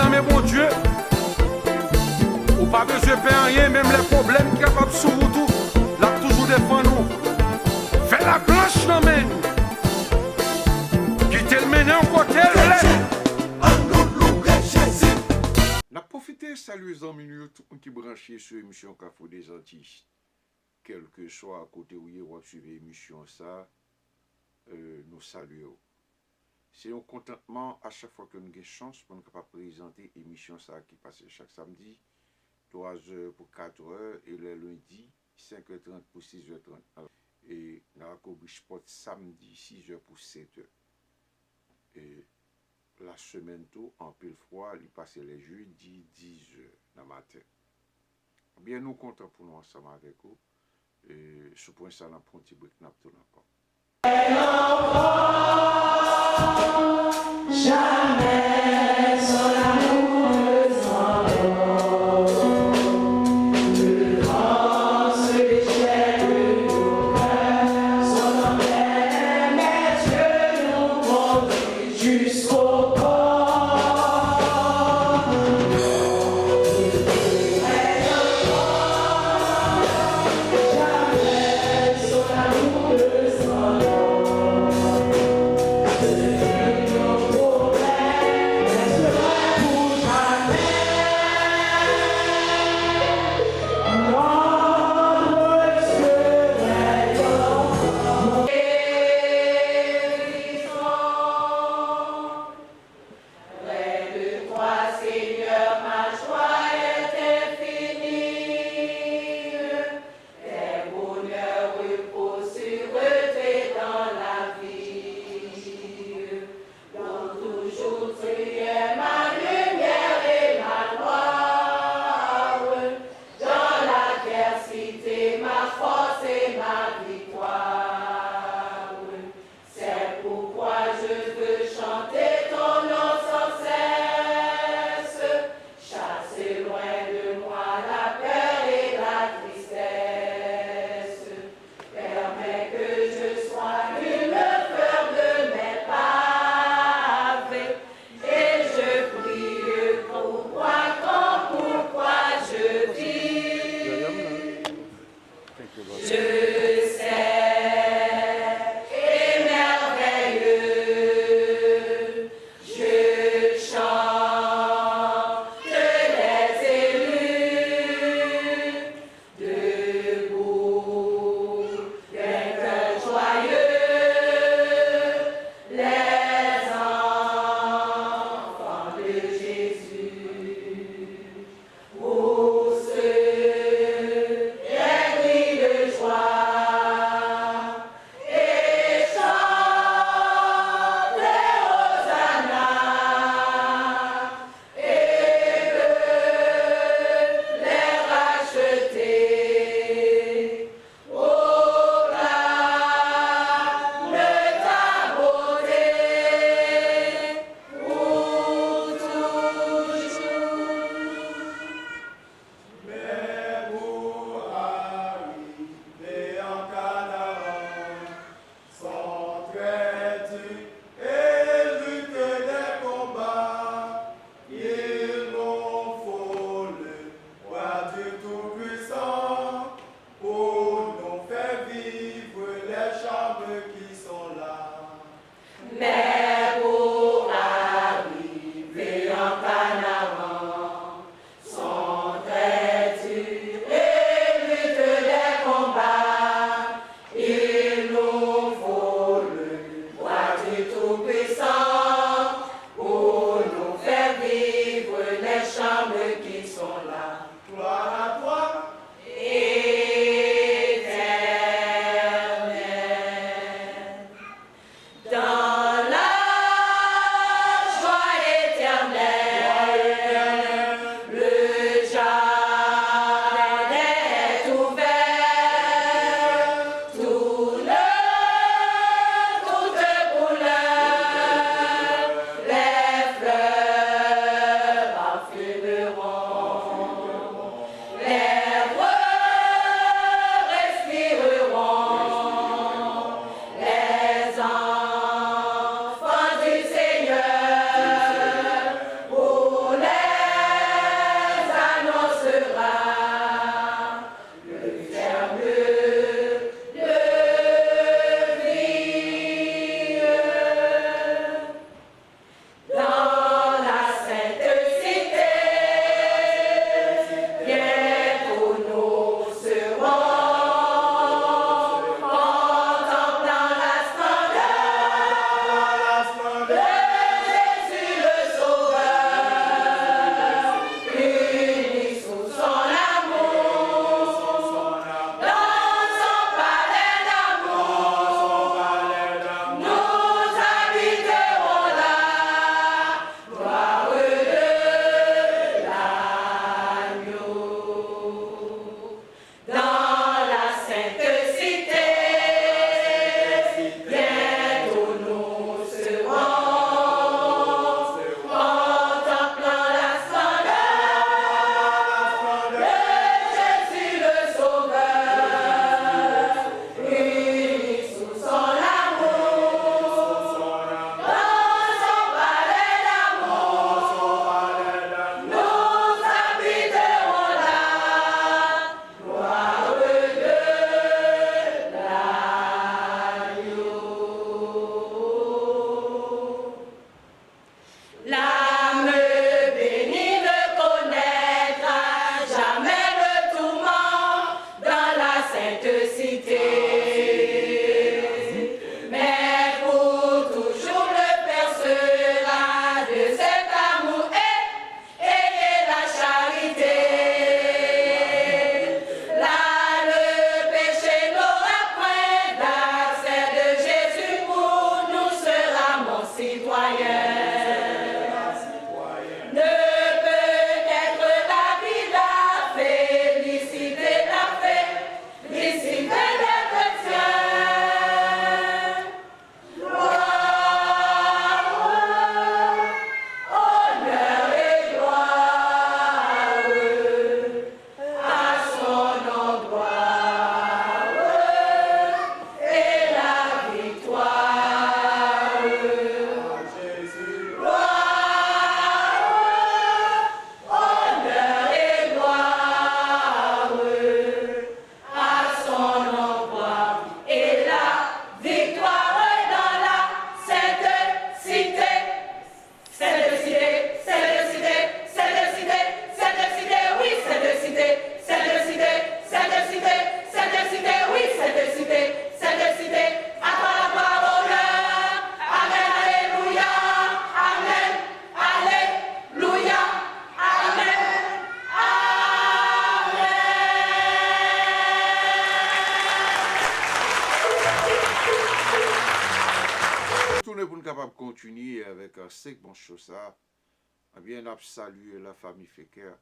non mais bon Dieu. Ou pas besoin de faire rien, même les problèmes qui capables sur vous tout, là toujours défend nous. Fais la planche non mais nous. Quittez le mener en côté, n'a profité saluer les amis tout le monde qui branché sur l'émission Cafou des Antilles. Quel que soit à côté où vous suivez l'émission ça, nous saluons. C'est un contentement à chaque fois que nous avons chance pour nous présenter l'émission ça qui passe chaque samedi, 3h pour 4h et le lundi, 5h30 pour 6h30. Et dans la Cobri Sport samedi, 6h pour 7h. Et la semaine tout, en pile froid, il passe les jeudis 10h dans le matin. Bien nous comptons pour nous ensemble avec vous. Et ce point ça, nous avons un petit break, nous avons encore. Jamais son amour ne s'endort. Devant ce déchet de nos cœurs, son emblème est Dieu nous conduit jusqu'au port. Jamais son amour ne s'endort. retourner pour nous capable continuer avec un sec bon chose ça. Eh bien, on a salué la famille Feker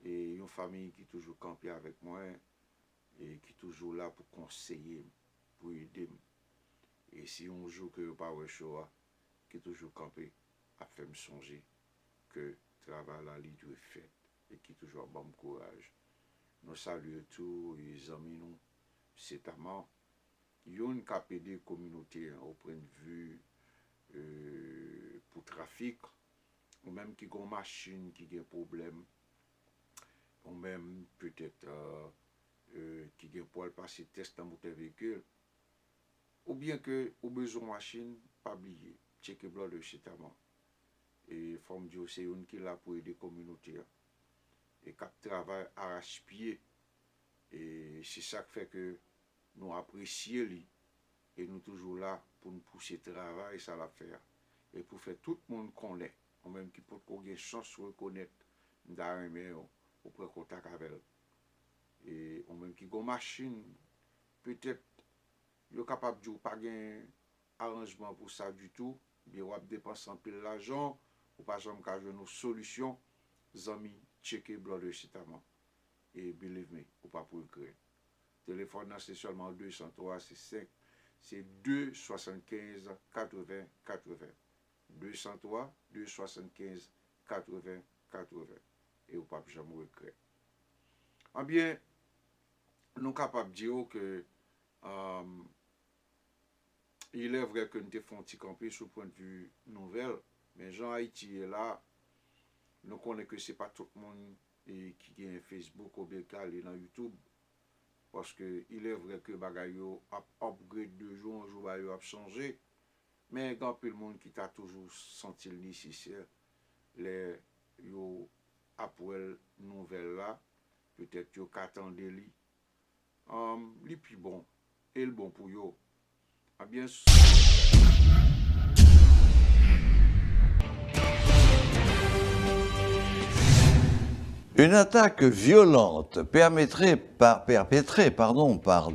et une famille qui toujours campé avec moi et qui toujours là pour conseiller, pour aider. Et si on joue que pas ouais show, qui toujours campé, a fait me songer que le travail là, il doit fait et qui toujours bon courage. Nous saluons tous les amis, nous, c'est tellement, il y a une KPD communauté au point de vue pour trafic, ou même qui ont une machine qui a un problème, ou même peut-être qui a pour passer test dans moteur véhicule, ou bien que au besoin de machine, pas oublier, checker blood de chez tellement. Et forme Dieu, c'est une qui est là pour aider la communauté. Et qui travaille arrache-pied. Et c'est ça qui fait que nous apprécions lui. Et nous toujours là pour nous pousser le travail, ça l'a faire. Et pour faire tout le monde connaître, ou même qui peut avoir une chance de reconnaître, ou prendre contact avec elle. Et ou même qui a une machine, peut-être, il est capable de pas un arrangement pour ça du tout, bien on va dépenser un peu l'argent, ou pas jamais qu'à jouer nos solutions, amis, checker blood récitamment. Et believe me, ou pas pour le créer. Téléphone, c'est seulement 203, c'est 275 80 80. 203, 275 80 80. Et ou pas jamais le créer. Eh bien, nous sommes capables de dire que il est vrai que nous avons fait un petit campé sur le point de vue nouvelle, mais Jean Haïti est là. Nous connaissons que ce n'est pas tout le monde qui a un Facebook ou bien qui est dans YouTube. Parce que il est vrai que Bagayo a upgrade de jour en jour, Bagayo a changé. Mais il y a peu de monde qui t'a toujours senti nécessaire. Les yo après nouvelle là, peut-être yo qu'attendez li. Li puis bon, et le bon pour yo. Ah bien Une attaque violente perpétrée par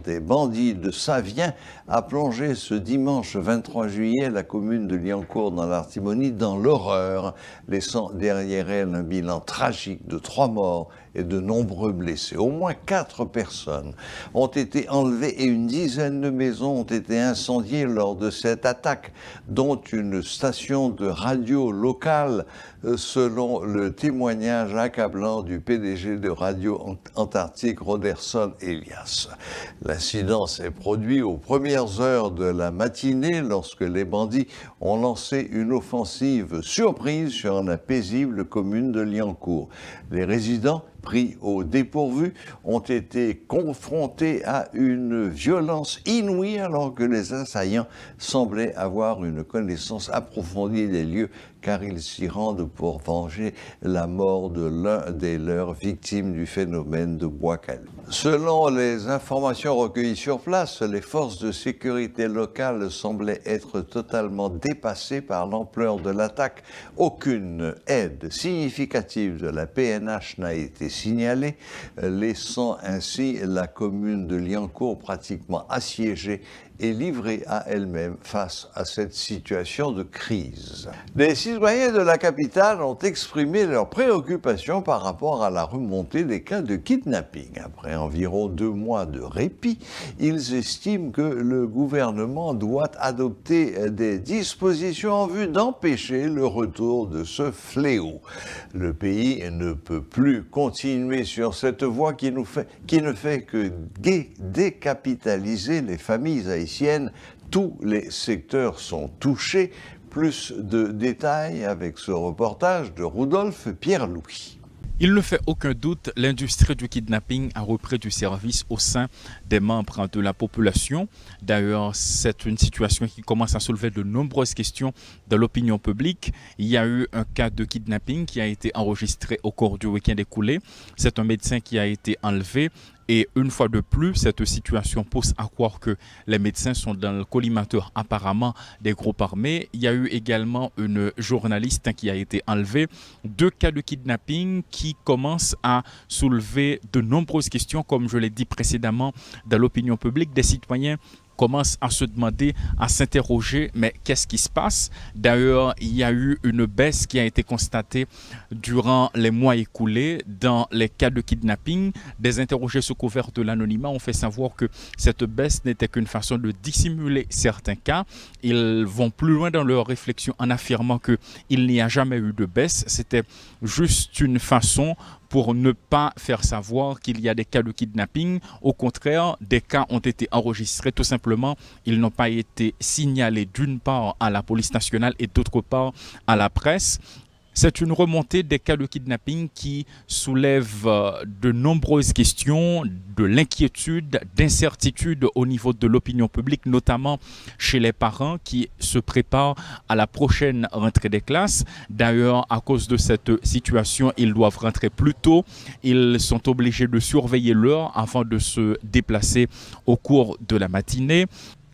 des bandits de Savien a plongé ce dimanche 23 juillet la commune de Liancourt dans l'Artibonite dans l'horreur, laissant derrière elle un bilan tragique de 3 morts et de nombreux blessés. Au moins 4 personnes ont été enlevées et une dizaine de maisons ont été incendiées lors de cette attaque, dont une station de radio locale, selon le témoignage accablant du PDG de Radio Antarctique, Roderson Elias. L'incident s'est produit aux premières heures de la matinée lorsque les bandits ont lancé une offensive surprise sur la paisible commune de Liancourt. Les résidents, pris au dépourvu, ont été confrontés à une violence inouïe alors que les assaillants semblaient avoir une connaissance approfondie des lieux car ils s'y rendent pour venger la mort de l'un des leurs victimes du phénomène de bois caillou. Selon les informations recueillies sur place, les forces de sécurité locales semblaient être totalement dépassées par l'ampleur de l'attaque. Aucune aide significative de la PNH n'a été signalée, laissant ainsi la commune de Liancourt pratiquement assiégée et livrée à elle-même face à cette situation de crise. Les citoyens de la capitale ont exprimé leur préoccupation par rapport à la remontée des cas de kidnapping. Après environ 2 mois de répit, ils estiment que le gouvernement doit adopter des dispositions en vue d'empêcher le retour de ce fléau. Le pays ne peut plus continuer sur cette voie qui ne fait que décapitaliser les familles haïtiennes. Tous les secteurs sont touchés. Plus de détails avec ce reportage de Rudolph Pierre-Louis. Il ne fait aucun doute, l'industrie du kidnapping a repris du service au sein des membres de la population. D'ailleurs, c'est une situation qui commence à soulever de nombreuses questions dans l'opinion publique. Il y a eu un cas de kidnapping qui a été enregistré au cours du week-end écoulé. C'est un médecin qui a été enlevé. Et une fois de plus, cette situation pousse à croire que les médecins sont dans le collimateur apparemment des groupes armés. Il y a eu également une journaliste qui a été enlevée. 2 cas de kidnapping qui commencent à soulever de nombreuses questions, comme je l'ai dit précédemment, dans l'opinion publique. Des citoyens commencent à se demander, à s'interroger, mais qu'est-ce qui se passe? D'ailleurs, il y a eu une baisse qui a été constatée durant les mois écoulés dans les cas de kidnapping. Des interrogés sous couvert de l'anonymat ont fait savoir que cette baisse n'était qu'une façon de dissimuler certains cas. Ils vont plus loin dans leur réflexion en affirmant qu'il n'y a jamais eu de baisse. C'était juste une façon pour ne pas faire savoir qu'il y a des cas de kidnapping. Au contraire, des cas ont été enregistrés. Tout simplement, ils n'ont pas été signalés d'une part à la police nationale et d'autre part à la presse. C'est une remontée des cas de kidnapping qui soulève de nombreuses questions, de l'inquiétude, d'incertitude au niveau de l'opinion publique, notamment chez les parents qui se préparent à la prochaine rentrée des classes. D'ailleurs, à cause de cette situation, ils doivent rentrer plus tôt. Ils sont obligés de surveiller l'heure avant de se déplacer au cours de la matinée.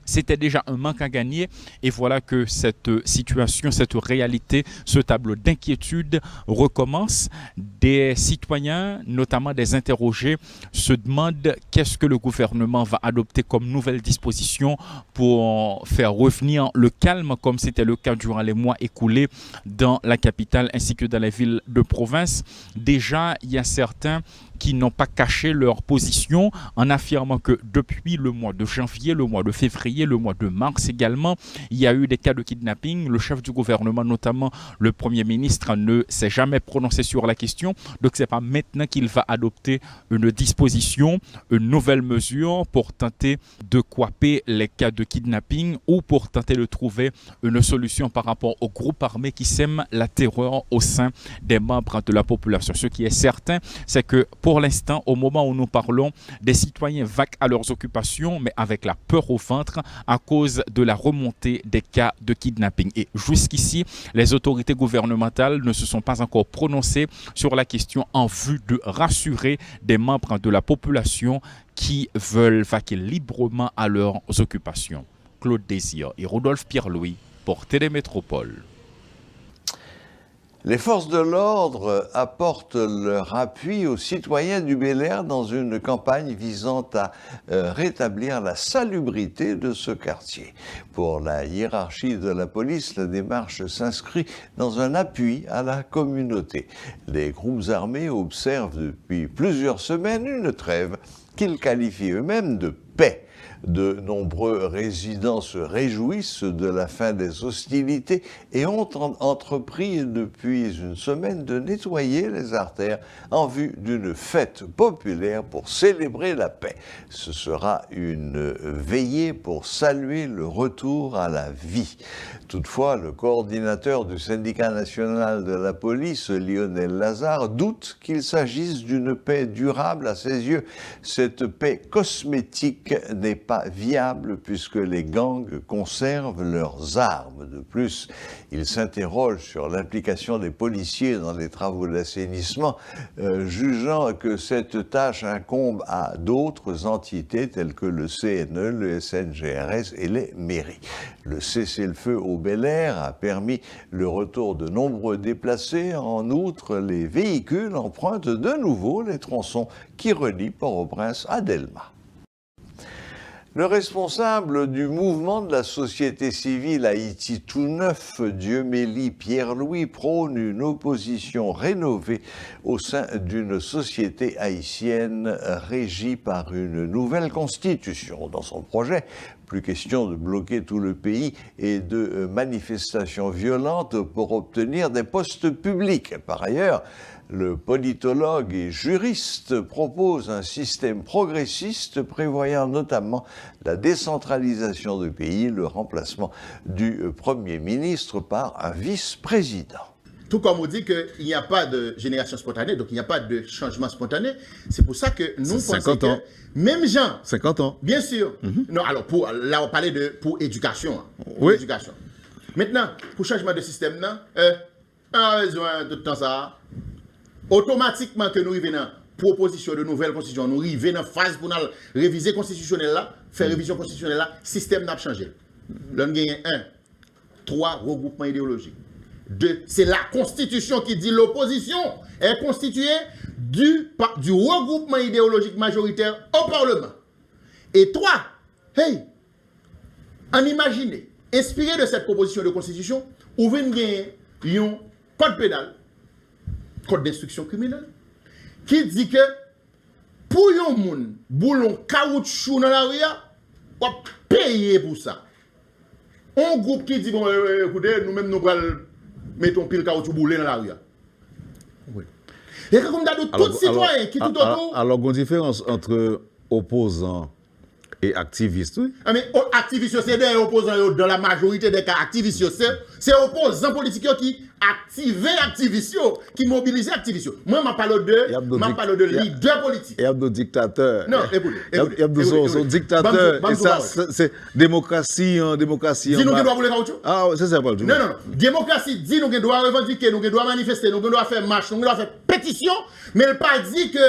C'était déjà un manque à gagner et voilà que cette situation, cette réalité, ce tableau d'inquiétude recommence. Des citoyens, notamment des interrogés, se demandent qu'est-ce que le gouvernement va adopter comme nouvelles dispositions pour faire revenir le calme, comme c'était le cas durant les mois écoulés dans la capitale ainsi que dans les villes de province. Déjà, il y a certains qui n'ont pas caché leur position en affirmant que depuis le mois de janvier, le mois de février, le mois de mars également, il y a eu des cas de kidnapping. Le chef du gouvernement, notamment le Premier ministre, ne s'est jamais prononcé sur la question. Donc ce n'est pas maintenant qu'il va adopter une disposition, une nouvelle mesure pour tenter de coiper les cas de kidnapping ou pour tenter de trouver une solution par rapport aux groupes armés qui sèment la terreur au sein des membres de la population. Ce qui est certain, c'est que pour l'instant, au moment où nous parlons, des citoyens vaquent à leurs occupations, mais avec la peur au ventre à cause de la remontée des cas de kidnapping. Et jusqu'ici, les autorités gouvernementales ne se sont pas encore prononcées sur la question en vue de rassurer des membres de la population qui veulent vaquer librement à leurs occupations. Claude Désir et Rodolphe Pierre-Louis pour Télémétropole. Les forces de l'ordre apportent leur appui aux citoyens du Bel-Air dans une campagne visant à rétablir la salubrité de ce quartier. Pour la hiérarchie de la police, la démarche s'inscrit dans un appui à la communauté. Les groupes armés observent depuis plusieurs semaines une trêve qu'ils qualifient eux-mêmes de paix. De nombreux résidents se réjouissent de la fin des hostilités et ont entrepris depuis une semaine de nettoyer les artères en vue d'une fête populaire pour célébrer la paix. Ce sera une veillée pour saluer le retour à la vie. Toutefois, le coordinateur du syndicat national de la police, Lionel Lazare, doute qu'il s'agisse d'une paix durable à ses yeux. Cette paix cosmétique n'est pas viable puisque les gangs conservent leurs armes. De plus, il s'interroge sur l'implication des policiers dans les travaux d'assainissement, jugeant que cette tâche incombe à d'autres entités telles que le CNE, le SNGRS et les mairies. Le cessez-le-feu au Bel-Air a permis le retour de nombreux déplacés. En outre, les véhicules empruntent de nouveau les tronçons qui relient Port-au-Prince à Delma. Le responsable du mouvement de la société civile Haïti tout neuf, Dieumélie Pierre-Louis, prône une opposition rénovée au sein d'une société haïtienne régie par une nouvelle constitution. Dans son projet, plus question de bloquer tout le pays et de manifestations violentes pour obtenir des postes publics. Par ailleurs, le politologue et juriste propose un système progressiste prévoyant notamment la décentralisation du pays, le remplacement du Premier ministre par un vice-président. Tout comme on dit qu'il n'y a pas de génération spontanée, donc il n'y a pas de changement spontané. C'est pour ça que nous pensons que même gens... 50 ans. Bien sûr. Non, alors là on parlait pour éducation. Oui. Éducation. Maintenant, pour changement de système, on a besoin de temps ça. Automatiquement que nous arrivons dans proposition de nouvelle constitution, nous arrivons dans phase pour nous réviser constitutionnelle là, faire révision constitutionnelle là, système n'a pas changé. L'on gagne 1, 3 regroupements idéologiques. 2, c'est la constitution qui dit l'opposition est constituée du regroupement idéologique majoritaire au Parlement. Et 3, hey, En imagine, inspiré de cette proposition de constitution, ou vient gagner un code pénal, code d'instruction criminelle, qui dit que pour yon moun boulon caoutchouc dans la rue, on va payer pour ça. Un groupe qui dit, bon, écoutez, nous-mêmes nous mettons pile caoutchouc boulé dans la rue. Oui. Et comme d'habitude, tout citoyen qui tout autour. Alors, il y a une différence entre opposants et activistes, oui. Mais activistes, c'est des opposants dans la majorité des cas. Activistes, c'est opposants politiques qui activent activistes, qui mobilisent activistes. Moi, je parle de leaders politiques. Il y a des dictateurs. Non, écoutez. Il y a des dictateurs. Et ça, c'est démocratie. Dis-nous qu'on doit vouloir caoutchouc. Ah, c'est ça, pas le tout. Non. Démocratie, dit nous qu'on doit revendiquer, nous qu'on doit manifester, nous qu'on doit faire marche, nous qu'on doit faire pétition, mais elle pas dit que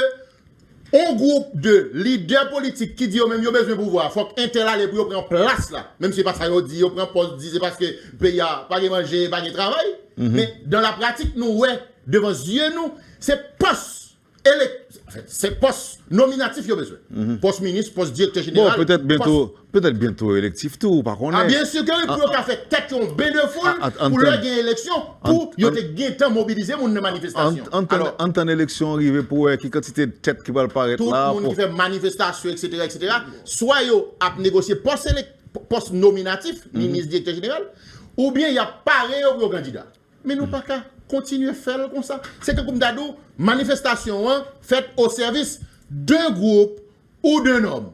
un groupe de leaders politiques qui dit même yo besoin de pouvoir, il faut qu'interlaler pour prendre place là. Même si c'est pas ça yo dit, yo prend poste, dit c'est parce que le pays a pas de manger, pas de travail. Mais dans la pratique, nous ouais, devant yeux nous, c'est poste c'est poste nominatif yo besoin. Poste ministre, poste directeur général. Bon, peut-être bientôt électif tout, par contre. Ah bien sûr que oui, pour qu'a fait tête un bain de foule pour leur gagner élection pour yo te gagner temps mobiliser mon manifestation. En temps élection arrivé pour qui quantité de tête qui va apparaître là. Tout le monde qui fait manifestation etc. Soit yo a négocier poste nominatif, ministre directeur général, ou bien il y a pareil au candidat. Mais nous pas qu'à continuer à faire comme ça. C'est que comme d'adou, manifestation faite au service d'un groupe ou d'un homme.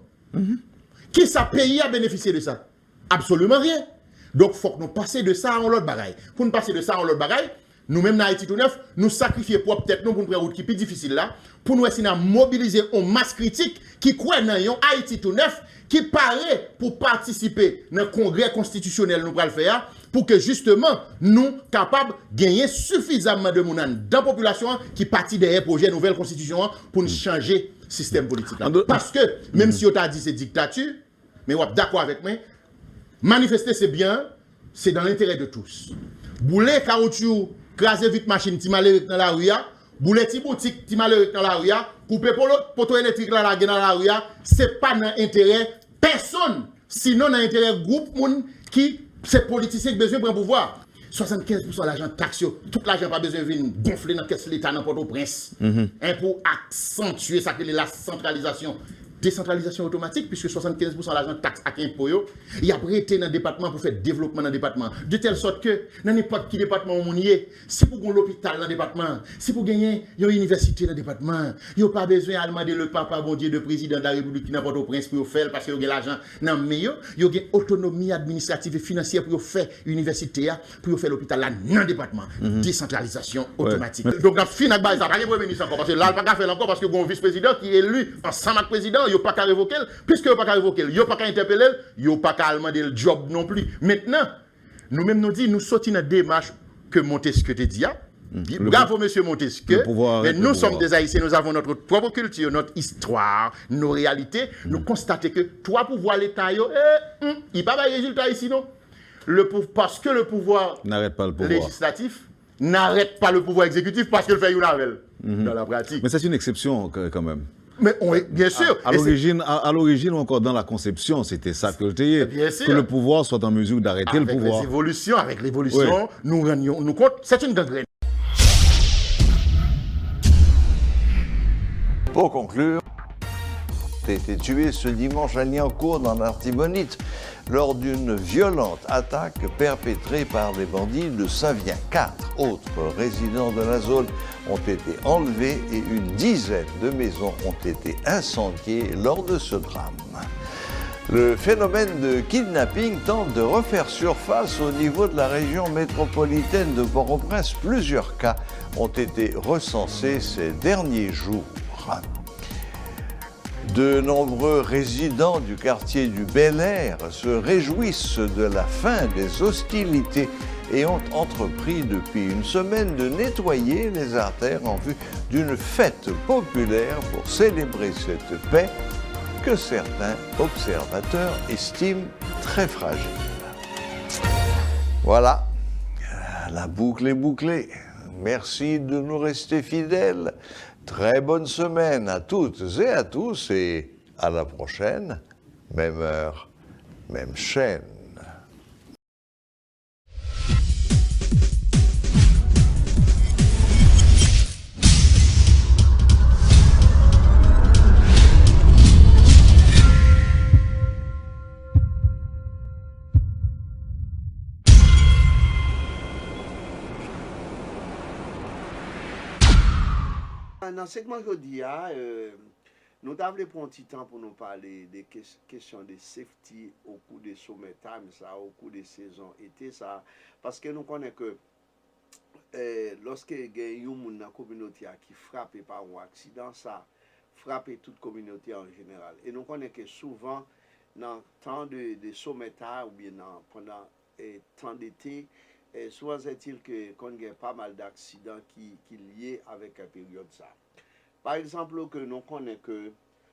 Qui ça pays à bénéficier de ça? Absolument rien. Donc il faut que nous passions de ça en l'autre bagaille. Pour nous passer de ça en l'autre bagaille, nous-mêmes dans Haïti tout neuf, nous sacrifions pour peut-être nous pour une route qui est plus difficile là, pour nous essayer de mobiliser une masse critique qui croit dans Haïti tout neuf, qui paraît pour participer dans le congrès constitutionnel nous le faire, pour que justement nous capables de gagner suffisamment de monde dans la population qui partit derrière projet nouvelle constitution pour nous changer le système politique là. Parce que même si on t'a dit c'est dictature, mais on est d'accord avec moi, manifester c'est bien, c'est dans l'intérêt de tous. Bouler caoutchouc, craser vite machine, ti malheureux dans la rue, bouler ti boutique, ti malheureux dans la rue, couper poteau électrique dans la rue, c'est pas dans l'intérêt personne, sinon dans l'intérêt groupe moun qui c'est politicien qui besoin de prendre pouvoir. 75% de l'argent taxe, tout l'argent pas besoin de venir gonfler dans caisse l'État dans Port-au-Prince. Pour accentuer ça que la centralisation. Décentralisation automatique, puisque 75% de l'argent taxe à 15 pour eux, il y a prêté dans le département pour faire développement dans le département. De telle sorte que, dans n'importe quel département où on y est, si pour gagner l'hôpital dans le département, si pour gagner une université dans le département, il n'y a pas besoin de demander le papa, bon Dieu, de président de la République qui n'a pas au prince pour faire, parce qu'il y a l'argent dans le meilleur, il y a une autonomie administrative et financière pour faire l'université, pour faire l'hôpital là dans le département. Décentralisation automatique. Donc, on a fini avec ça, pas le premier ministre encore, parce que là, il n'y a pas faire encore, parce que un vice-président qui est élu ensemble avec le président. Il n'y a pas qu'à révoquer, puisque il n'y a pas qu'à révoquer, il n'y a pas qu'à interpeller, il n'y a pas qu'à demander le job non plus. Maintenant, nous-mêmes nous disons, nous sortons dans la démarche que Montesquieu te dit. Bravo, monsieur Montesquieu. Mais nous sommes des Haïtiens, nous avons notre propre culture, notre histoire, nos réalités. Nous constatons que toi, pouvoir l'État, il n'y a pas de résultat ici, non? Parce que le pouvoir législatif n'arrête pas le pouvoir exécutif parce qu'il fait une avel dans la pratique. Mais c'est une exception quand même. Mais bien sûr. À l'origine, encore dans la conception, c'était ça que que le pouvoir soit en mesure d'arrêter le pouvoir. Avec l'évolution, nous gagnons, nous compte. C'est une gangrène. Pour conclure, a été tué ce dimanche à Liancourt dans l'Artibonite lors d'une violente attaque perpétrée par des bandits de Savien. 4 autres résidents de la zone ont été enlevés et une dizaine de maisons ont été incendiées lors de ce drame. Le phénomène de kidnapping tente de refaire surface au niveau de la région métropolitaine de Port-au-Prince. Plusieurs cas ont été recensés ces derniers jours. De nombreux résidents du quartier du Bel-Air se réjouissent de la fin des hostilités et ont entrepris depuis une semaine de nettoyer les artères en vue d'une fête populaire pour célébrer cette paix que certains observateurs estiment très fragile. Voilà, la boucle est bouclée. Merci de nous rester fidèles. Très bonne semaine à toutes et à tous et à la prochaine, même heure, même chaîne. Dans le segment aujourd'hui, nous avons pris un petit temps pour nous parler des questions de safety au cours des summertime, ça, au cours des saisons été, ça, parce que nous connaissons que lorsque il y a un monde dans la communauté qui est frappé par un accident, ça frappe toute communauté en général. Et nous connaissons que souvent, dans le temps de summertime ou bien pendant le temps d'été, souvent c'est-il qu'on a pas mal d'accidents qui sont liés avec la période ça. Par exemple, que nous connaissons que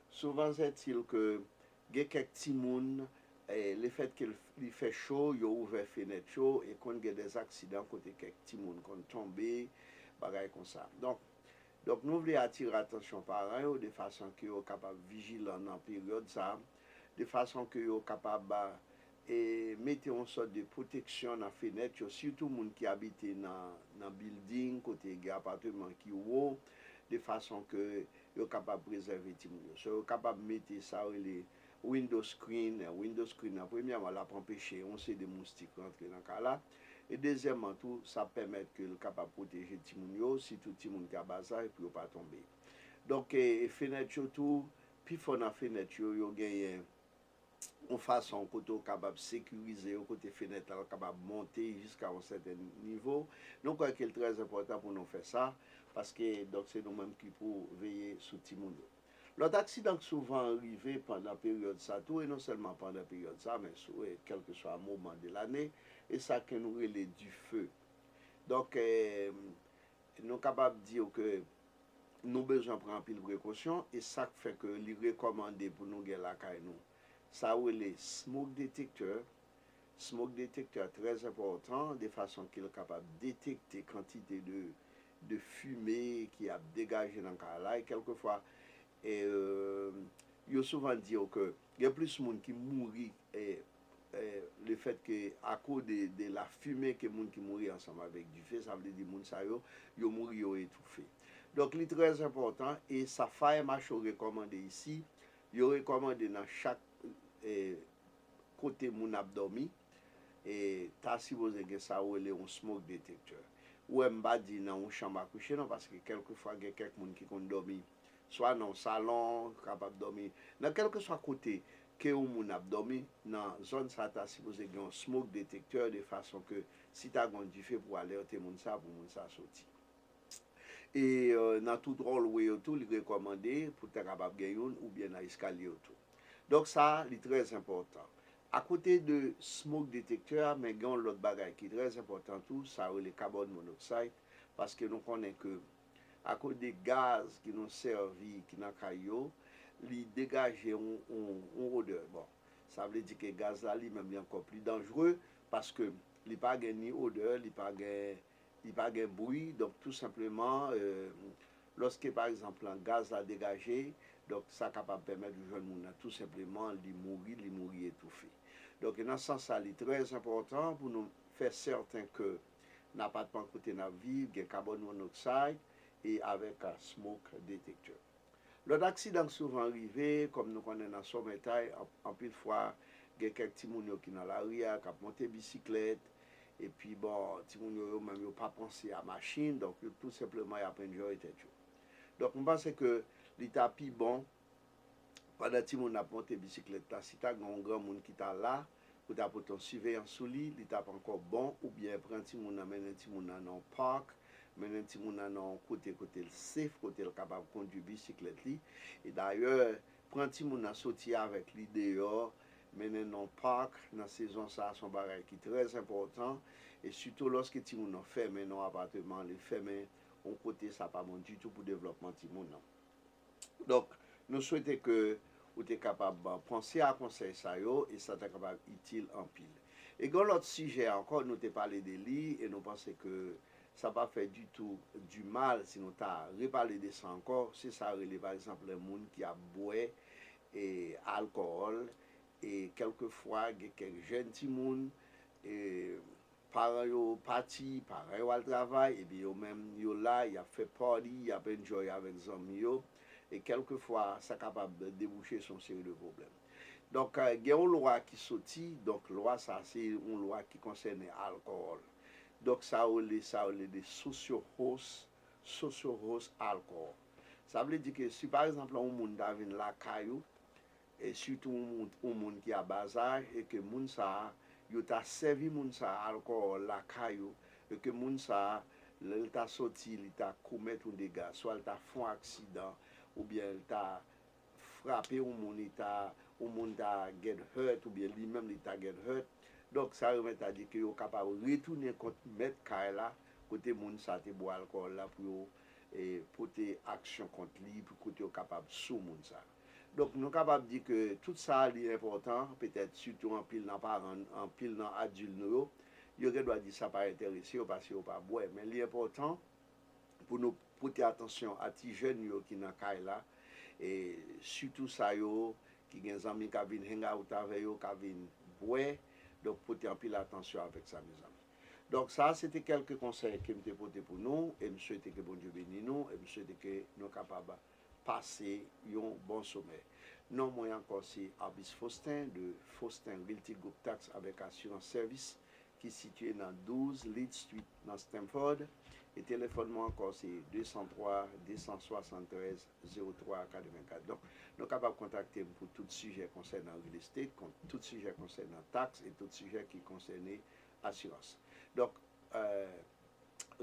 souvent c'est-il que il y a quelques petits monde, le fait qu'il fait chaud, il a ouvert fenêtre chaud et qu'on a des accidents côté quelques petits monde qui ont tombé, bagaille comme ça. Donc nous voulons attirer l'attention par eux de façon qu'ils soient capables de vigiler dans la période ça, de façon qu'ils soient capables et mettre une sorte de protection dans la fenêtre, surtout les gens qui habitent dans le building, côté des appartements qui sont de façon que sont capables de préserver les gens. Ils sont capables de mettre ça les window screen, premièrement, là pour empêcher on sait des moustiques rentrer dans le cas là. Et deuxièmement, tout ça permet que le capable de protéger les gens, si tout le monde qui a bazar et puis pas tomber. Donc, fenêtre surtout, puis faut dans fenêtre, il y a une façon côté capable de sécuriser côté fenêtre capable de monter jusqu'à un certain niveau. Donc quoi qu'il est très important pour nous faire ça parce que donc c'est nous-mêmes qui pour veiller sur tout le monde. L'autre accident qui souvent arrivé pendant la période ça tout et non seulement pendant la période ça mais sur quel que soit le moment de l'année et ça que nous relève du feu. Donc nous sommes capables de dire que nous avons besoin de prendre pile précaution et ça fait que les recommandé pour nous gagner la caille nous. Ça ou les smoke detecteurs très important de façon qu'il est capable de détecter quantité de fumée qui a dégagé dans le cas là et quelquefois il y a souvent dit que il y a plus de monde qui mourit le fait que à cause de la fumée que monde qui mourit ensemble avec du feu ça veut dire monde ça yo mourir yo étouffé. Donc c'est très important et ça fait marche recommandé ici, il recommandé dans chaque côté mon abdomen et t'as supposé que ça ou un smoke detector ou m'ba dit dans une chambre à coucher non parce que quelquefois il y a quelques monde qui dormir soit dans le salon capable dormir dans quel que soit côté que mon abdomen dans zone ça t'as supposé un smoke detector de façon que si t'as gon du feu pour alerter mon ça pour mon ça sortir. Et dans tout rôle où tout il recommandé pour être capable gagner ou bien dans escalier tout. Donc ça, c'est très important. À côté de smoke detector, mais il y a l'autre bagage qui est très important tout, ça c'est le carbone monoxyde parce que nous connaissons que à cause des gaz qui nous servent qui dans caillou, ils dégagent une odeur. Bon, ça veut dire que le gaz là lui-même est encore plus dangereux parce que il pas ni odeur, il pas de bruit, donc tout simplement lorsque par exemple un gaz a dégagé, donc ça capable de permettre aux jeunes tout simplement de mourir étouffé. Donc dans ce sens, c'est très important pour nous faire certain que n'a pas de côté dans vie, il y a carbone monoxyde et avec un smoke detector. L'autre accident souvent arrivé, comme nous connaissons dans son métal, en plus fois, il y a quelques petits gens qui sont dans la rue, qui ont monté bicyclette, et puis bon, les gens n'ont pas pensé à la machine, donc tout simplement, il y a plein de gens qui étaient. Donc, je pense que l'état plus bon, pendant que tu as monté bicyclette, si tu as un grand monde qui est là, ou tu as ton surveillance sous lui, l'état pas encore bon, ou bien prends un monde amène un monde dans le parc, mène un monde dans côté safe, côté capable de conduire bicyclette. Et d'ailleurs, prends un monde sortir avec lui dehors, mène dans le parc, dans la saison, ça, son bagage qui est très important. Et surtout lorsque tu monde ferme dans l'appartement, les ferme, on côté ça pas bon du tout pour le développement de monde. Donc, nous souhaitons que vous êtes capable de penser à conseil ça et ça est capable utile en pile. Et dans l'autre sujet encore, nous avons parlé des lits et nous pensons que ça va faire du tout du mal si nous avons reparlé de ça encore. C'est ça, par exemple, les gens qui a boit et alcool et quelquefois, il y a quelques jeunes petits gens et parents yo parti, parents yo al travail et puis yo même yo là, il a fait party, il a enjoy avec les amis yo. Et quelquefois, ça est capable de déboucher son série de problèmes. Donc, il y a une loi qui sortit, donc loi, ça c'est une loi qui concerne l'alcool. Donc, ça a des socio-host alcool. Ça veut dire que si par exemple un monde a venu la caillou, et surtout un monde qui a bas âge, et que moun ça, il t'a servi moun ça alcool la caillou, et que moun ça, il t'a sorti, il t'a commis un dégât, soit il t'a fait un accident, ou bien il t'a frappé un monde t'a get hurt, ou bien lui-même il t'a get hurt. Donc ça remet à dire que vous capable de retourner contre mettre là, côté moun ça te boit alcool là pour porter action contre lui, pour côté capable sous moun ça. Donc nous sommes capables de dire que tout ça est important, peut-être surtout en pile dans parents, en pile dans adultes nous, il doit dire ça pas intéressé parce que pas boire, mais l'important pour nous porter attention à ces jeunes qui dans caille là et surtout ça yo qui ont des amis qui viennent hang out avec yo, qui viennent boire, donc porter en pile attention avec ça mes amis. Donc ça c'était quelques conseils que me porté pour nous et je souhaite que bon Dieu bénisse nous et je souhaite que nous capables passer un bon sommet. Non, moi encore c'est Arbis Faustin de Faustin Realty Group Tax avec assurance service qui est situé dans 12 Lead Street dans Stamford. Et téléphone encore c'est 203 273 03 84. Donc nous sommes capables de contacter pour tout sujet concernant real estate, tout sujet concernant taxes et tout sujet qui concerne assurance. Donc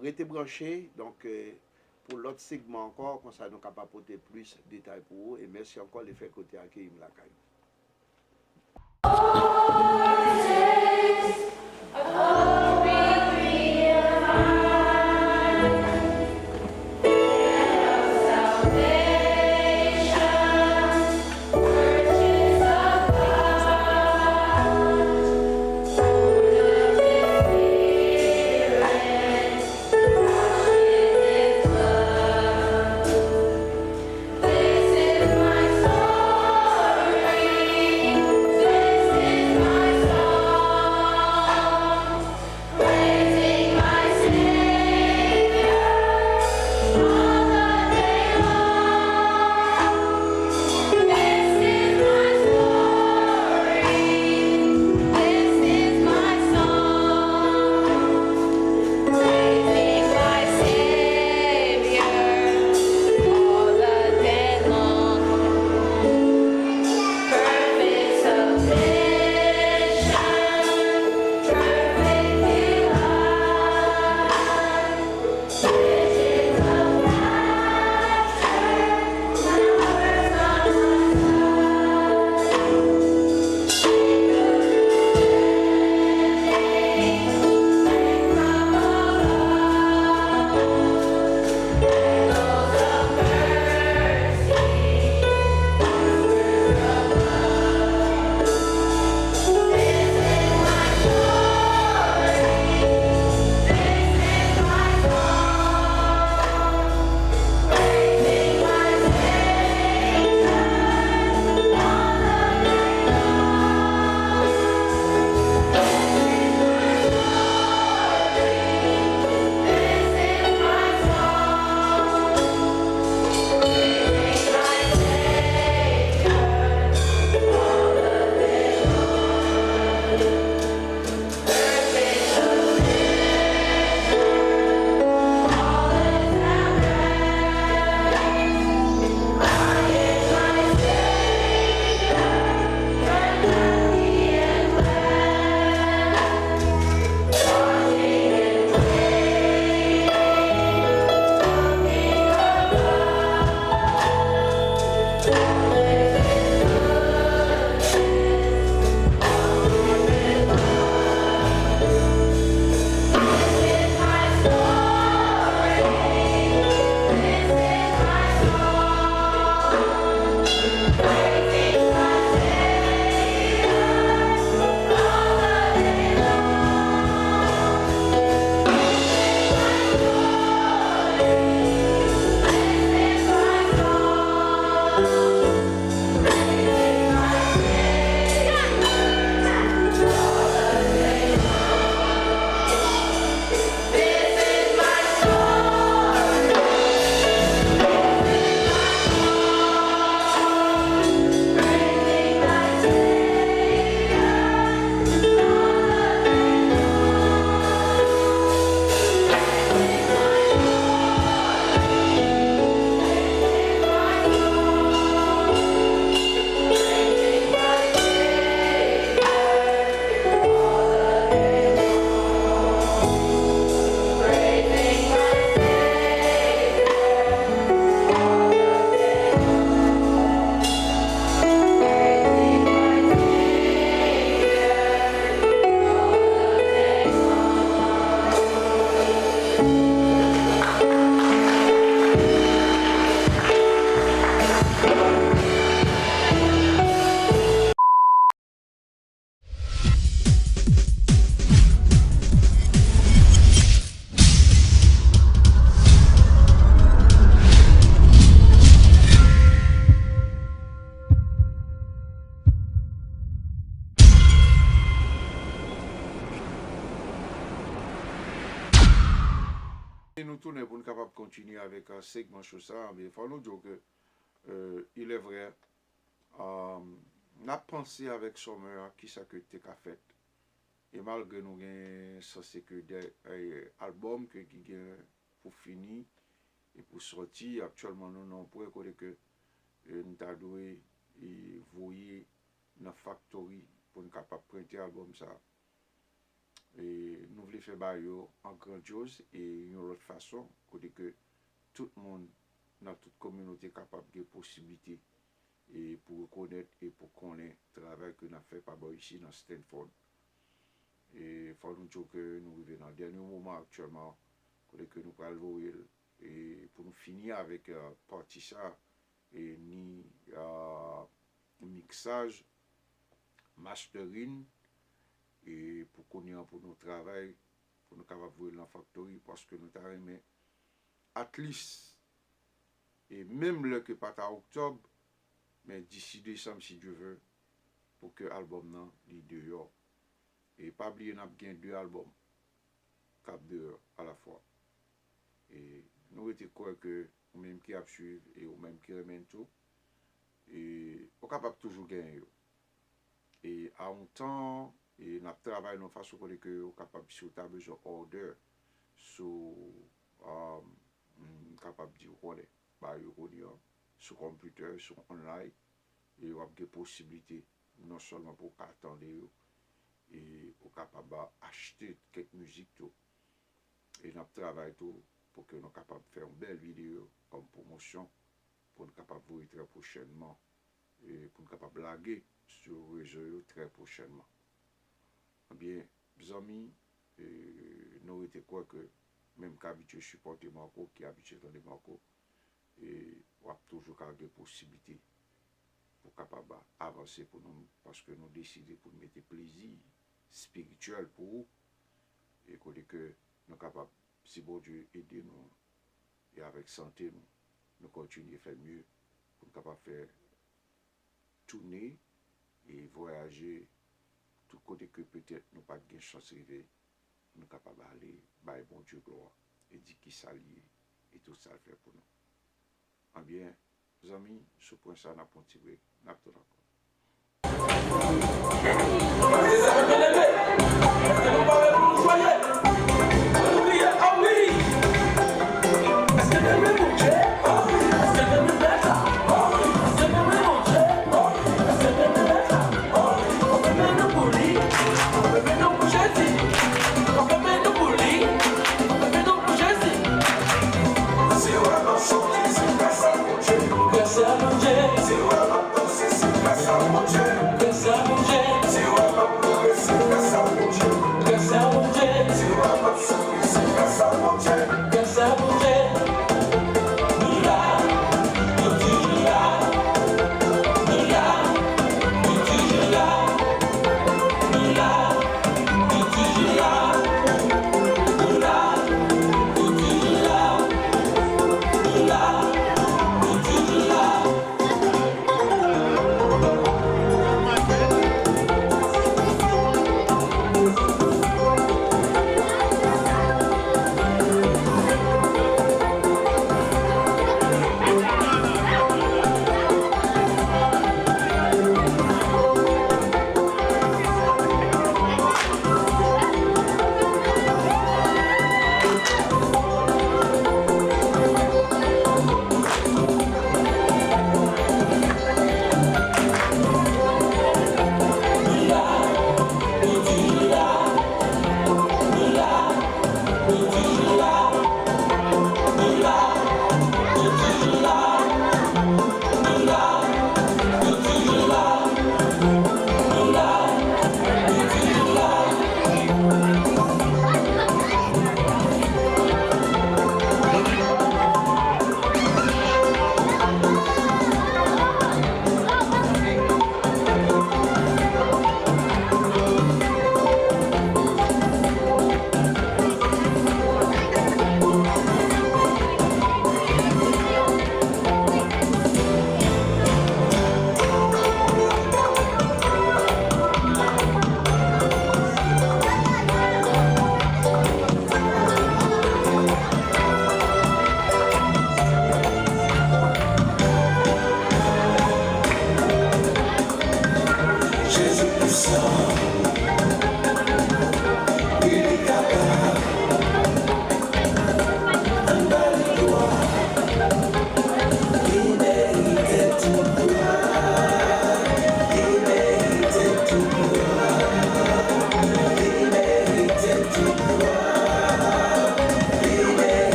restez branchés. Donc pour l'autre segment encore, comme ça nous sommes capables d'apporter plus de détails pour vous. Et merci encore les faits côté accueillir la caille. This is my story. tourner pour nous capables de continuer avec un segment sur ça, mais il faut nous dire que il est vrai, on a pensé avec Sommer qui ça que t'es qu'a fait. Et malgré nous avons censé que des albums qui pour finir et pour sortir, actuellement nous n'avons pas reconnu que nous avons dû voyer dans Factory pour nous capable de prêter l'album ça. Et nous voulons faire bayo en grandiose et une autre façon, côté que tout le monde dans toute communauté est capable de possibilité et pour reconnaître et pour connaître le travail que nous avons fait par ici dans Stanford. Et il faut nous dire que nous vivons dans le dernier moment actuellement, côté que nous parlons et pour nous finir avec partie ça et ni mixage, mastering et pour connaître pour nos travail, pour nous capables de voir dans Factory parce que nous avons aimé at least et même le que pas à octobre, mais d'ici décembre si Dieu veut, pour que l'album nan li dehors. Et pas oublier n'a bien 2 albums, 4 dehors à la fois. Et nous étions quoi que ou même qui a suivi et ou même qui remet tout, et on capable toujours gagner. Et à un temps, et nous travaillons de façon que on capable sur table besoin order sur capable de dire sur computer, sur online, et on a des possibilités non seulement pour attendre et pour capable acheter quelques musiques tout et nous travaillons tout pour que nous soyons capables de faire une belle vidéo comme promotion pour nous capable de voir très prochainement et pour nous capable de blaguer sur le réseau très prochainement. Eh bien, mes amis, nous étions quoi que même qu'habitué supporter Marco, qui est habitué de Marco, et on a toujours des possibilités pour capable avancer pour nous parce que nous décidons pour nous mettre plaisir spirituel pour nous et que nous sommes capables, si bon Dieu aider nous et avec santé nous continuer à faire mieux pour nous capables faire tourner et voyager tout côté que peut-être nous pas de chance d'arriver, nous sommes capables d'aller, by bon Dieu gloire et dire qui s'allie et tout ça le fait pour nous. Eh bien, mes amis, ce point ça n'a pas tiré, n'a pas d'accord. Se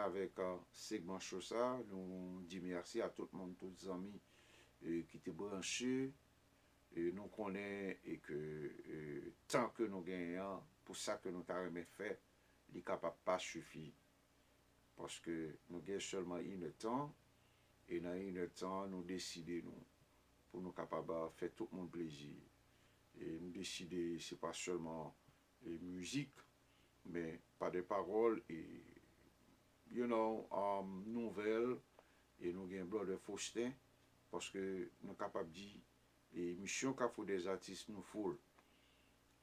avec un segment Chosa. Nous disons merci à tout le monde, tous les amis qui étaient branchés. Et nous connaissons et que tant que nous gagnons, pour ça que nous avons fait, il n'est capable pas suffire. Parce que nous gagnons seulement une temps, et dans une temps, nous décidons pour nous capables de faire tout le monde plaisir. Et nous décidons, ce n'est pas seulement musique, mais pas des paroles et, nouvelles. Et nous gagnons Blood de Faustin, parce que nous sommes capables de dire, et mission qu'a fait des artistes nous foule.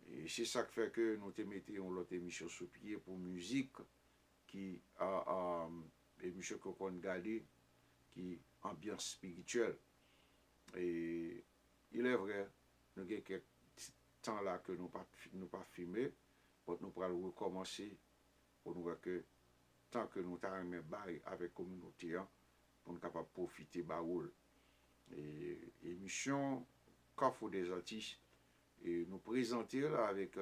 Et c'est ça qui fait que nous te mettons l'autre émission sur pied pour musique, qui a émission qu'on regarde, qui ambiance spirituelle. Et il est vrai, nous avons quelques temps là que nous pas filmé, pour nous pourrons recommencer, pour nous voir que tant que nous avons un bail avec la communauté, pour nous capables de profiter de baoul. Et émission Carrefour des artistes, et nous présenter là avec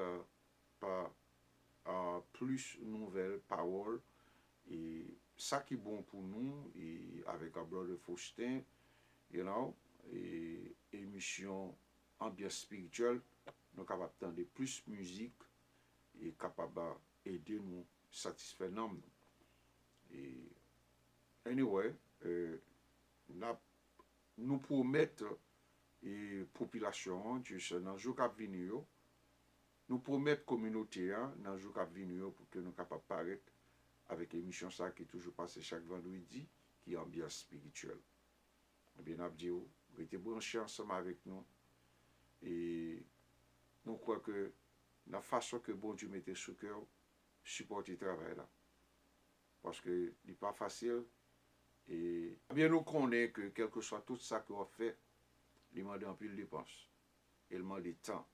plus nouvelles paroles, et ça qui est bon pour nous, et avec un Blood de Faustin, et émission ambiance spirituelle, nous sommes capables d'entendre plus musique et capables d'aider nous satisfaire nous. Et anyway, nous promettons et population, dans le jour qui vient, nous promettons communauté dans le jour qui vient pour que nous soyons capables de paraître avec l'émission ça qui est toujours passée chaque vendredi, qui est ambiance spirituelle. Eh bien, nous avons dit, vous êtes branchés ensemble avec nous. Et nous croyons que la façon que bon Dieu mettait sous cœur, supporter le travail là. Parce que ce n'est pas facile. Et bien nous connaissons que quel que soit tout ça qu'on fait, il demande un peu de dépenses. Il demande du temps.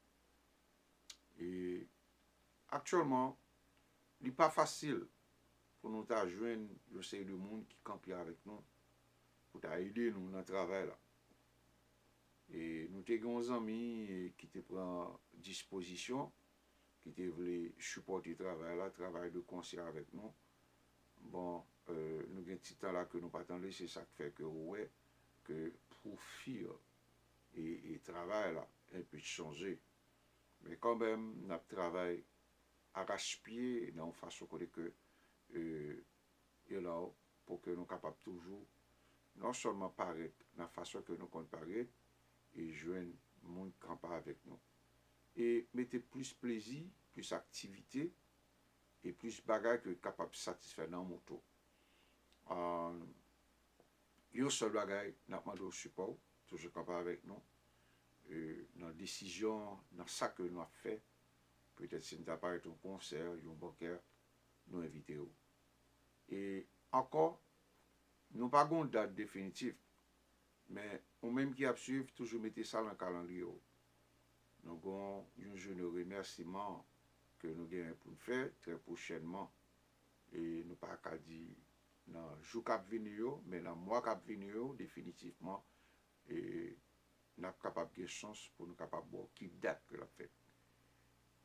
Et actuellement, il n'est pas facile pour nous joindre le série de monde qui campe avec nous, pour aider nous dans le travail là. Et nous avons des amis qui te prennent disposition, qui te veulent supporter le travail là, travail de concert avec nous. Bon, nous avons un petit temps là que nous pas attendons, c'est ça qui fait que ouais, que pour faire et travail là, un peu changer. Mais quand même, notre travail arrache-pied dans une façon que là, pour que nous soyons capables toujours, non seulement paraître dans la façon que nous comptons paraître, et joindre le monde qui campe avec nous. Et mettez plus plaisir, plus activité, et plus bagages que capable de satisfaire dans mon tour. Il y a un seul bagage, nous avons demandé au support, toujours capable avec nous. Dans la décision, dans ça que nous avons fait, peut-être si nous avons pas été un concert, un banquet, nous invitons. Et encore, nous n'avons pas une date définitive, mais on même qui a suivi, toujours mettez ça dans le calendrier. Nous avons un jeune remerciement que nous avons pour faire très prochainement. Et nous pas qu'à dire dans le jour qui vient, mais dans le mois qui vient, définitivement, et nous sommes capables de chance pour nous capables de voir qui date que la fête.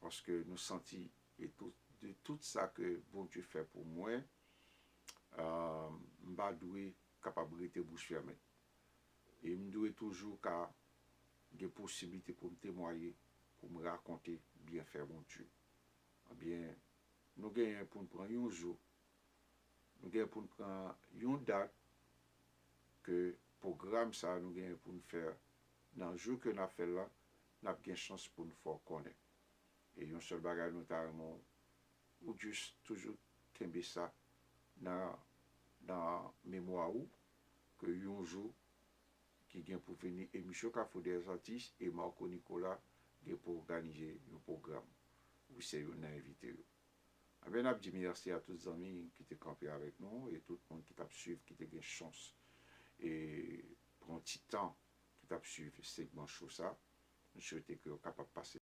Parce que nous sentons de tout ça que bon Dieu fait pour moi, je suis capable de rester bouche fermée. Et je dois toujours avoir des possibilités pour me témoigner, pour me raconter bien faire mon Dieu. Eh bien, nous gagnons pour nous prendre un jour, nous gagnons pour nous prendre une date, que le programme ça nous gagnons pour nous faire. Dans le jour que nous avons fait là, nous avons une chance pour nous faire connaître. Et un seul bagage notamment, ou juste toujours tomber ça dans la mémoire, que un jour, qui vient pour venir émission Carrefour des artistes et Marco Nicolas pour organiser un programme où c'est un invité. Je veux dire merci à tous les amis qui étaient campés avec nous et tout le monde qui t'a suivi, qui t'a eu chance et pour un petit temps qui t'a suivi ce segment chaud ça. Je souhaite que vous capable de passer.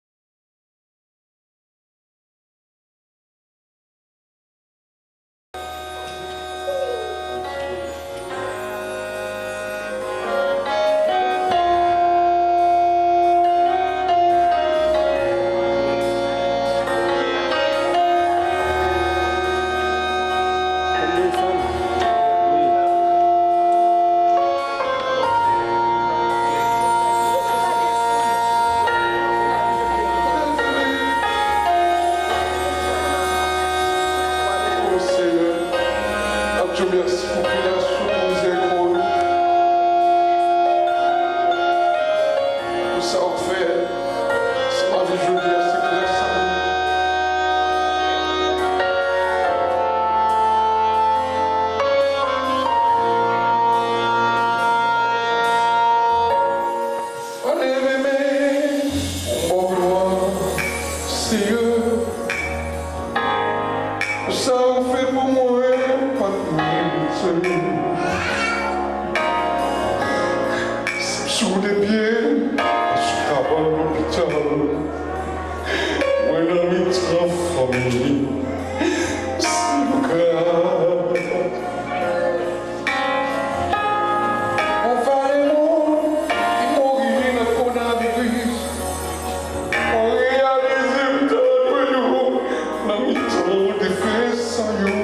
Ça en fait, c'est ma vie, je dis, c'est pour ça. Sous les pieds, je travaille à l'hôpital. Moi, dans mes famille, c'est le grave. On va les mots qui mourir dans le coronavirus. On réalise le temps dans mes temps de faire sans you.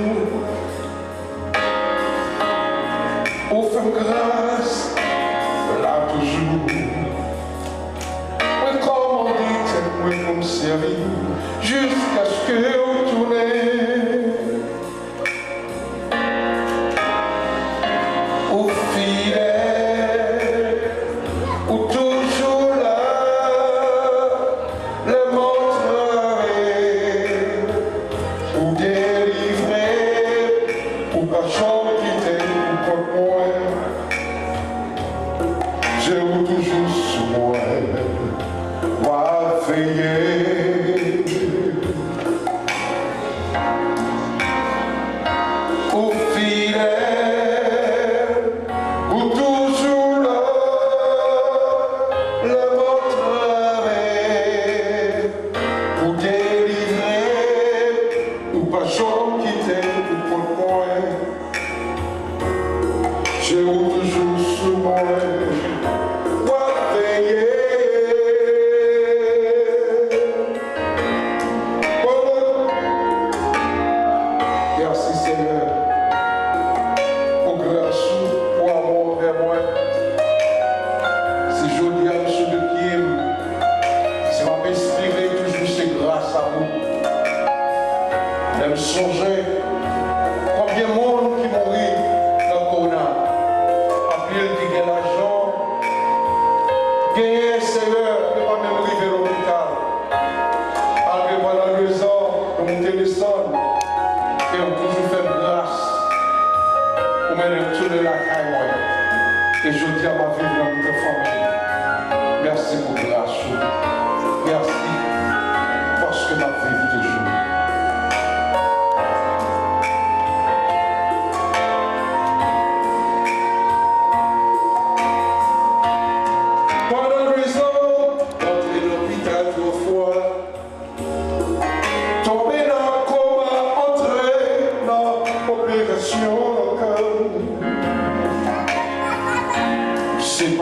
On fait grâce. Là toujours, oui, comme on dit, oui, pour me servir, jusqu'à ce que vous tournez. Au fidèle, ou toujours là, le montrer, ou délivrer, ou pas quitter, ou pas moi. Je vous toujours sous moi, va veiller. Au fidèle, ou toujours là, le montrer, pour délivrer, ou pas quitter, ou pour moi. Je vous toujours sous moi. Merci Seigneur, pour grâce, pour amour vers moi. C'est joli à monsieur de Kim, ça m'a inspiré toujours, c'est grâce à vous. Même songer combien de monde qui mourit dans le corona, après qui gagne l'argent, gagner Seigneur, ne pas même arriver à l'hôpital. Après pendant 2 ans, on monte descendre. Et on toujours fait grâce pour me retourner la caille. Et je dis à ma vie dans notre famille, merci pour grâce. Merci parce que ma vie toujours. Pendant 2 ans, entré dans l'hôpital 3 fois. Tombé dans le coma, entré dans l'opération locale. C'est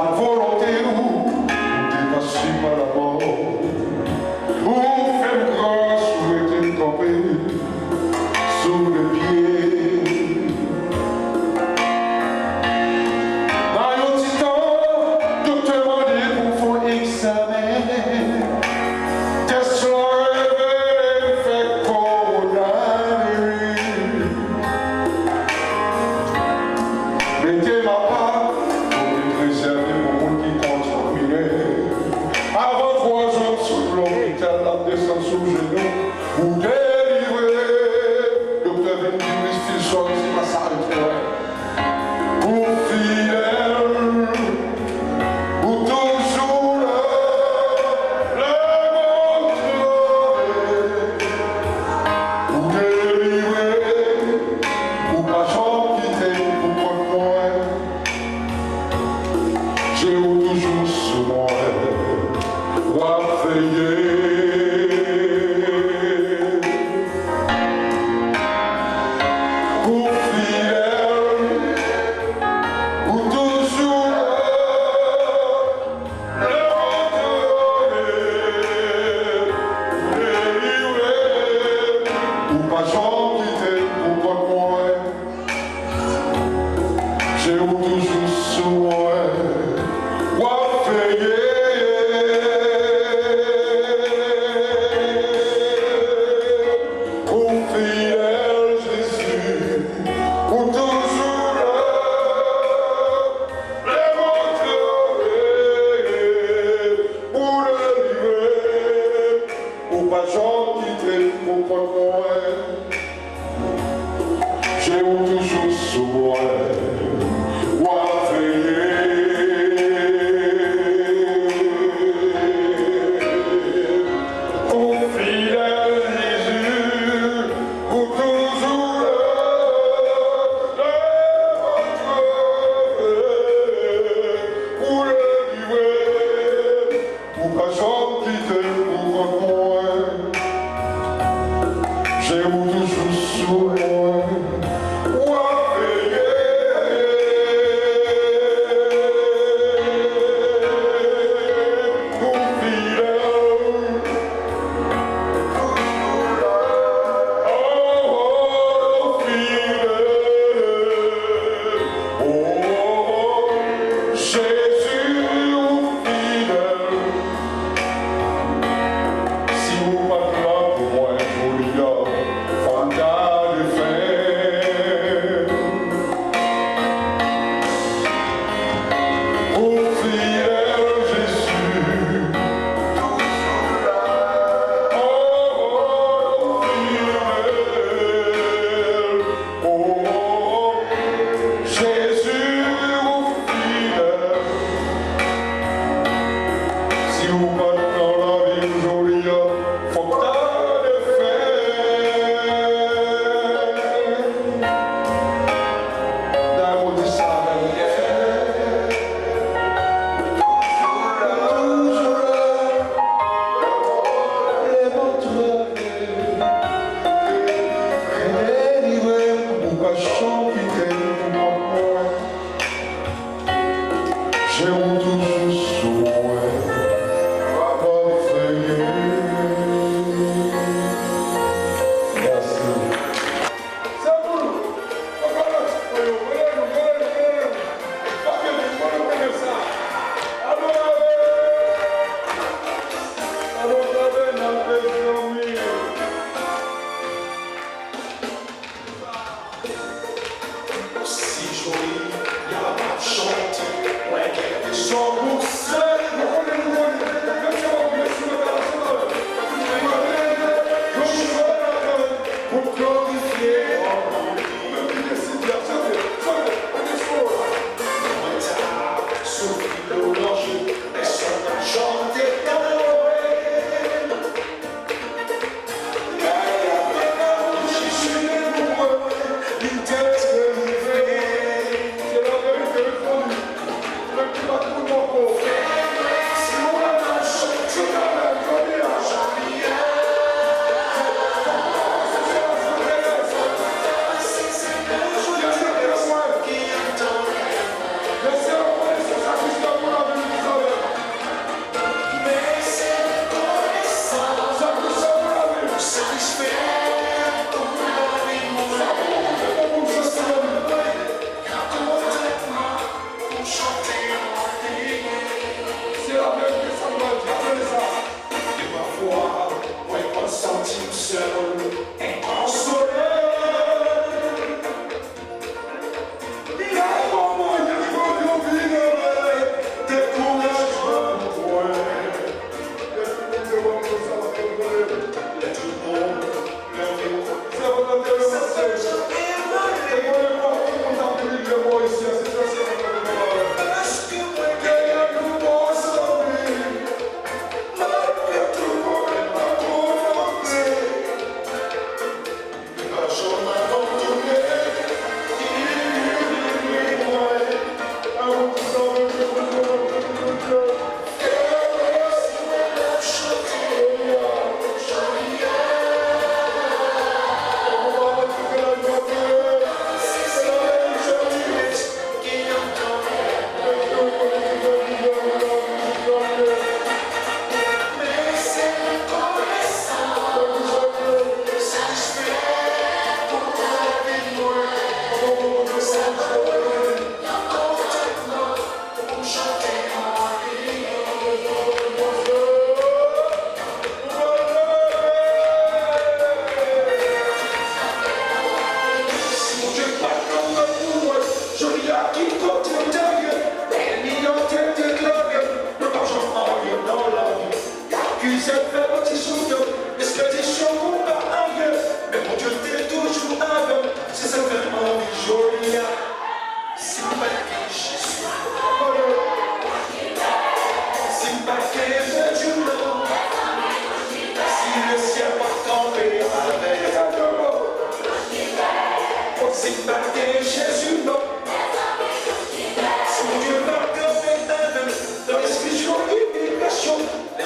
Les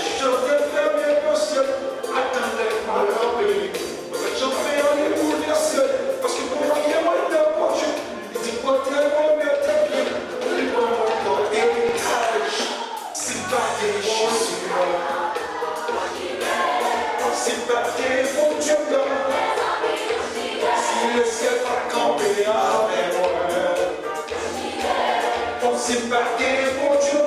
Sympathie pour Dieu, si le ciel va camper avec moi. Sympathie pour Dieu.